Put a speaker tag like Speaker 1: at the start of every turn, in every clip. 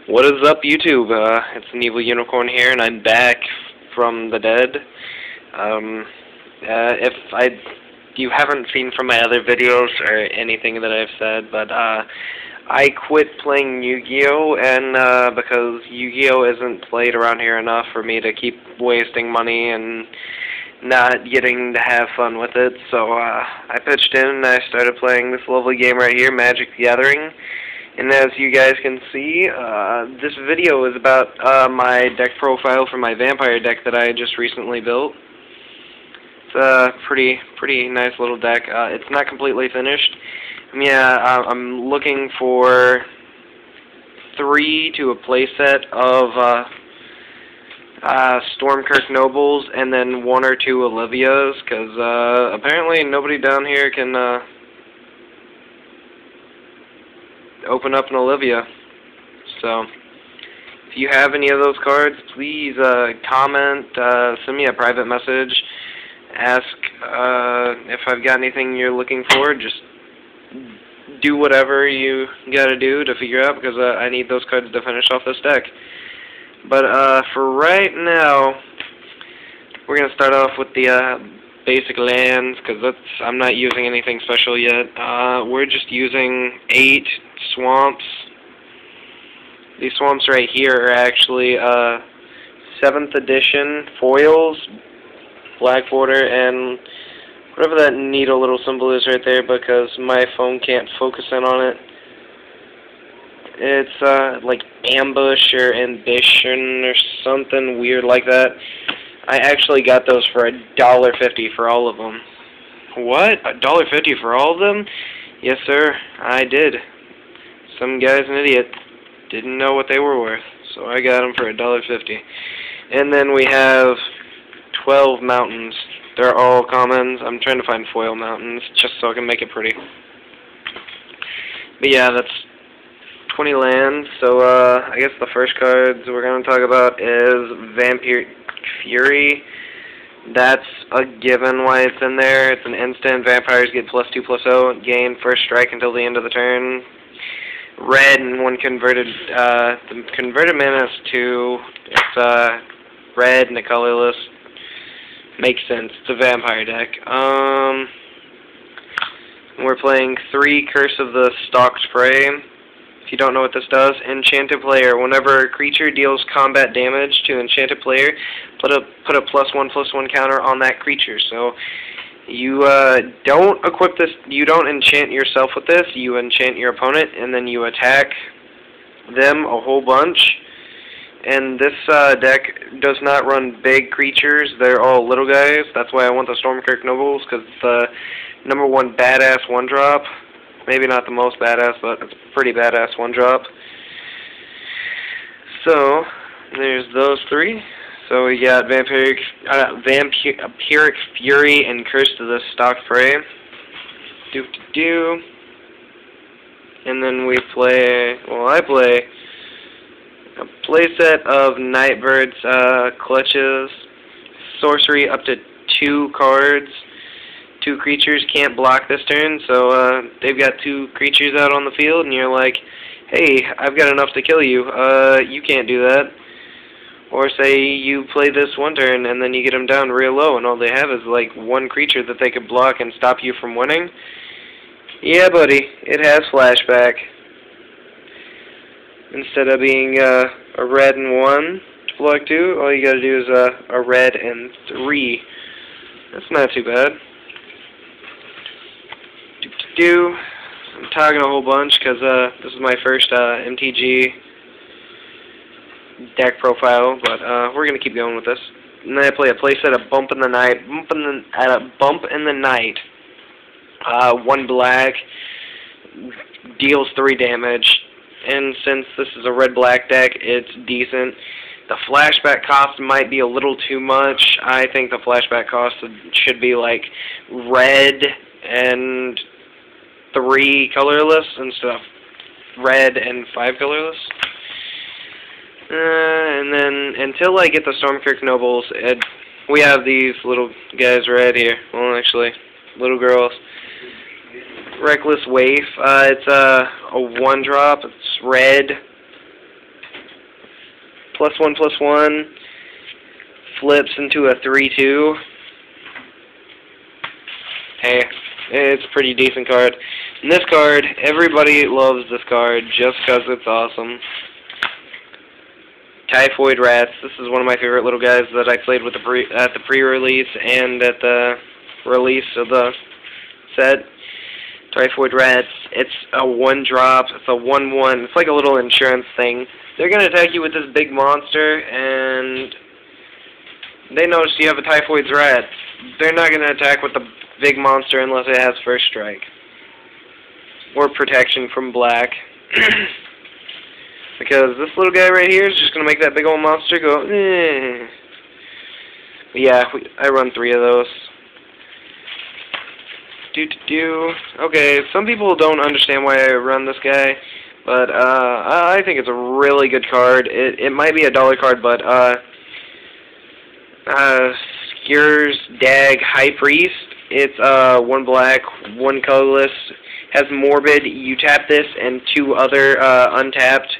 Speaker 1: What is up, YouTube? It's an evil unicorn here, and I'm back from the dead. If you haven't seen from my other videos or anything that I've said, but I quit playing Yu-Gi-Oh, and because Yu-Gi-Oh isn't played around here enough for me to keep wasting money and not getting to have fun with it. So I pitched in and I started playing this lovely game right here, Magic the Gathering. And as you guys can see, this video is about my deck profile for my vampire deck that I just recently built. It's a pretty nice little deck. It's not completely finished. I'm looking for 3 to a playset of Stormkirk Nobles and then 1 or 2 Olivias, because apparently nobody down here can open up an Olivia. So if you have any of those cards, please comment, send me a private message, ask if I've got anything you're looking for. Just do whatever you gotta do to figure out, because I need those cards to finish off this deck. But for right now, we're gonna start off with the basic lands, because I'm not using anything special yet. We're just using 8 swamps. These swamps right here are actually 7th edition foils, black border, and whatever that needle little symbol is right there, because my phone can't focus in on it. It's like ambush or ambition or something weird like that. I actually got those for $1.50 for all of them. What? $1.50 for all of them? Yes, sir, I did. Some guy's an idiot. Didn't know what they were worth, so I got them for $1.50. And then we have 12 mountains. They're all commons. I'm trying to find foil mountains just so I can make it pretty. But yeah, that's 20 lands. So I guess the first cards we're going to talk about is Vampire Fury. That's a given why it's in there. It's an instant. Vampires get +2/+0, gain first strike until the end of the turn. Red, and when converted, the converted mana is 2. It's red and a colorless. Makes sense. It's a vampire deck. We're playing 3 Curse of the Stalked Prey. If you don't know what this does, enchanted player. Whenever a creature deals combat damage to enchanted player, put a +1/+1 counter on that creature. So you don't equip this. You don't enchant yourself with this. You enchant your opponent, and then you attack them a whole bunch. And this deck does not run big creatures. They're all little guys. That's why I want the Stormkirk Nobles, because it's the #1 badass 1-drop. Maybe not the most badass, but it's a pretty badass 1-drop. So there's those 3. So we got Vampiric Fury and Curse of the Stalked Prey. And then we play, well, I play a playset of Nightbird's Clutches. Sorcery up to 2 cards. 2 creatures can't block this turn, so they've got 2 creatures out on the field, and you're like, hey, I've got enough to kill you. You can't do that. Or say you play this one turn, and then you get them down real low, and all they have is like 1 creature that they could block and stop you from winning. Yeah, buddy, it has flashback. Instead of being a red and 1 to block 2, all you gotta do is a red and 3. That's not too bad. I'm talking a whole bunch because this is my first MTG deck profile, but we're gonna keep going with this. And then I play a playset of Bump in the Night. Bump in the Night. 1 black, deals 3 damage, and since this is a red-black deck, it's decent. The flashback cost might be a little too much. I think the flashback cost should be like red and 3 colorless instead of red and 5 colorless. And then until I get the Stormkirk Nobles, we have these little guys right here. Well, actually, little girls. Reckless Waif. It's a 1-drop. It's red. +1/+1 flips into a 3/2. Hey, it's a pretty decent card. And this card, everybody loves this card just because it's awesome. Typhoid Rats. This is one of my favorite little guys that I played with at the pre-release and at the release of the set. Typhoid Rats. It's a 1-drop. It's a 1/1. It's like a little insurance thing. They're going to attack you with this big monster, and they notice you have a Typhoid Rat. They're not going to attack with the big monster unless it has first strike. Or protection from black. Because this little guy right here is just going to make that big old monster go, eh. But yeah, I run 3 of those. Okay, some people don't understand why I run this guy, but I think it's a really good card. It might be a dollar card, but Skir's Dag High Priest. It's 1 black, 1 colorless. Has Morbid. You tap this and 2 other untapped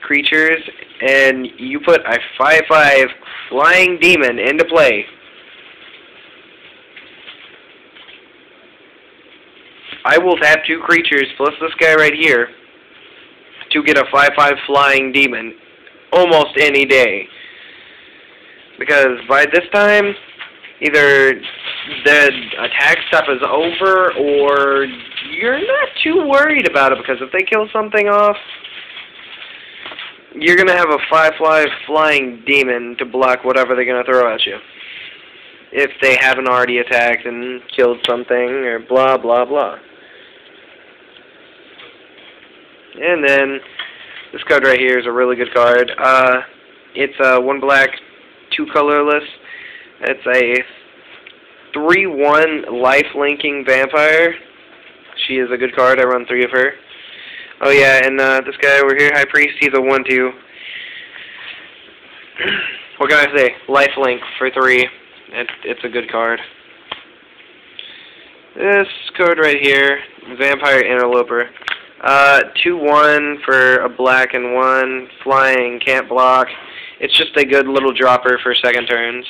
Speaker 1: creatures, and you put a 5/5 flying demon into play. I will tap 2 creatures plus this guy right here to get a 5/5 flying demon almost any day. Because by this time, either the attack stuff is over or you're not too worried about it, because if they kill something off, you're going to have a 5/5 flying demon to block whatever they're going to throw at you. If they haven't already attacked and killed something or blah blah blah. And then this card right here is a really good card. It's a 1 black, 2 colorless. It's a 3/1 life-linking vampire. She is a good card. I run 3 of her. Oh yeah, and this guy over here, High Priest, he's a 1/2. What can I say? Life link for 3. It's a good card. This card right here, Vampire Interloper. 2/1 for a black and 1. Flying, can't block. It's just a good little dropper for second turns.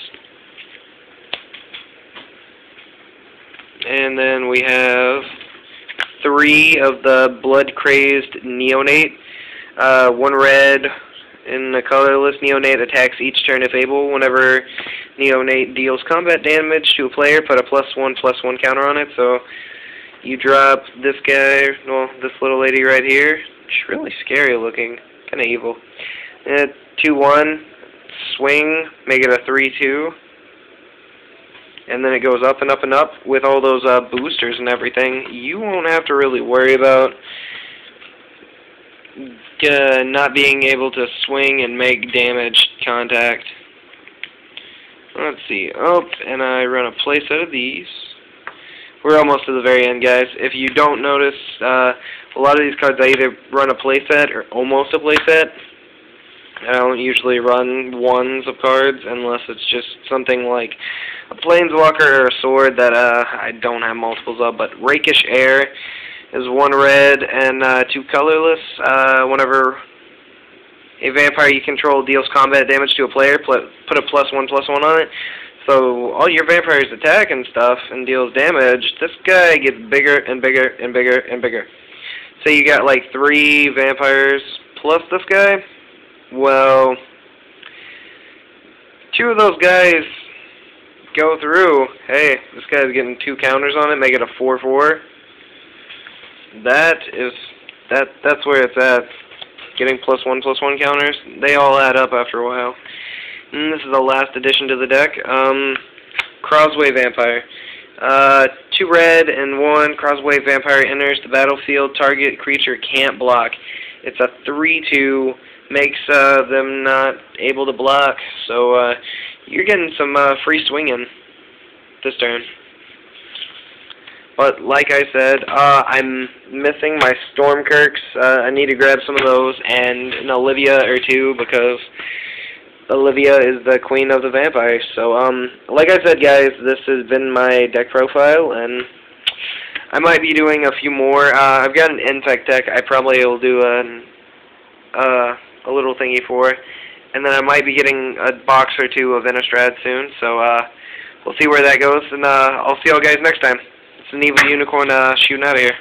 Speaker 1: And then we have 3 of the Blood-Crazed Neonate. 1 red in the colorless Neonate attacks each turn if able. Whenever Neonate deals combat damage to a player, put a +1/+1 counter on it. So you drop this guy, well, this little lady right here. She's really scary looking, kind of evil. 2/1, swing, make it a 3/2. And then it goes up and up and up with all those boosters and everything. You won't have to really worry about not being able to swing and make damage contact. Let's see. Oh, and I run a playset of these. We're almost to the very end, guys. If you don't notice, a lot of these cards I either run a playset or almost a playset. I don't usually run 1s of cards unless it's just something like a Planeswalker or a sword that I don't have multiples of. But Rakish Air is 1 red and 2 colorless. Whenever a vampire you control deals combat damage to a player, put a +1/+1 on it. So all your vampires attack and stuff and deals damage. This guy gets bigger and bigger and bigger and bigger. So you got like 3 vampires plus this guy. Well, 2 of those guys go through. Hey, this guy's getting 2 counters on it, make it a 4/4. That's where it's at. Getting +1/+1 counters. They all add up after a while. And this is the last addition to the deck. Crossway Vampire. 2 red and 1 Crossway Vampire enters the battlefield. Target creature can't block. It's a 3/2. Makes them not able to block. So you're getting some free swinging this turn. But like I said, I'm missing my Stormkirks. I need to grab some of those and an Olivia or 2 because Olivia is the queen of the vampires. So like I said, guys, this has been my deck profile, and I might be doing a few more. I've got an Infect deck I probably will do a little thingy for. And then I might be getting a box or two of Innistrad soon, so we'll see where that goes, and I'll see y'all guys next time. It's an Evil Unicorn shooting out of here.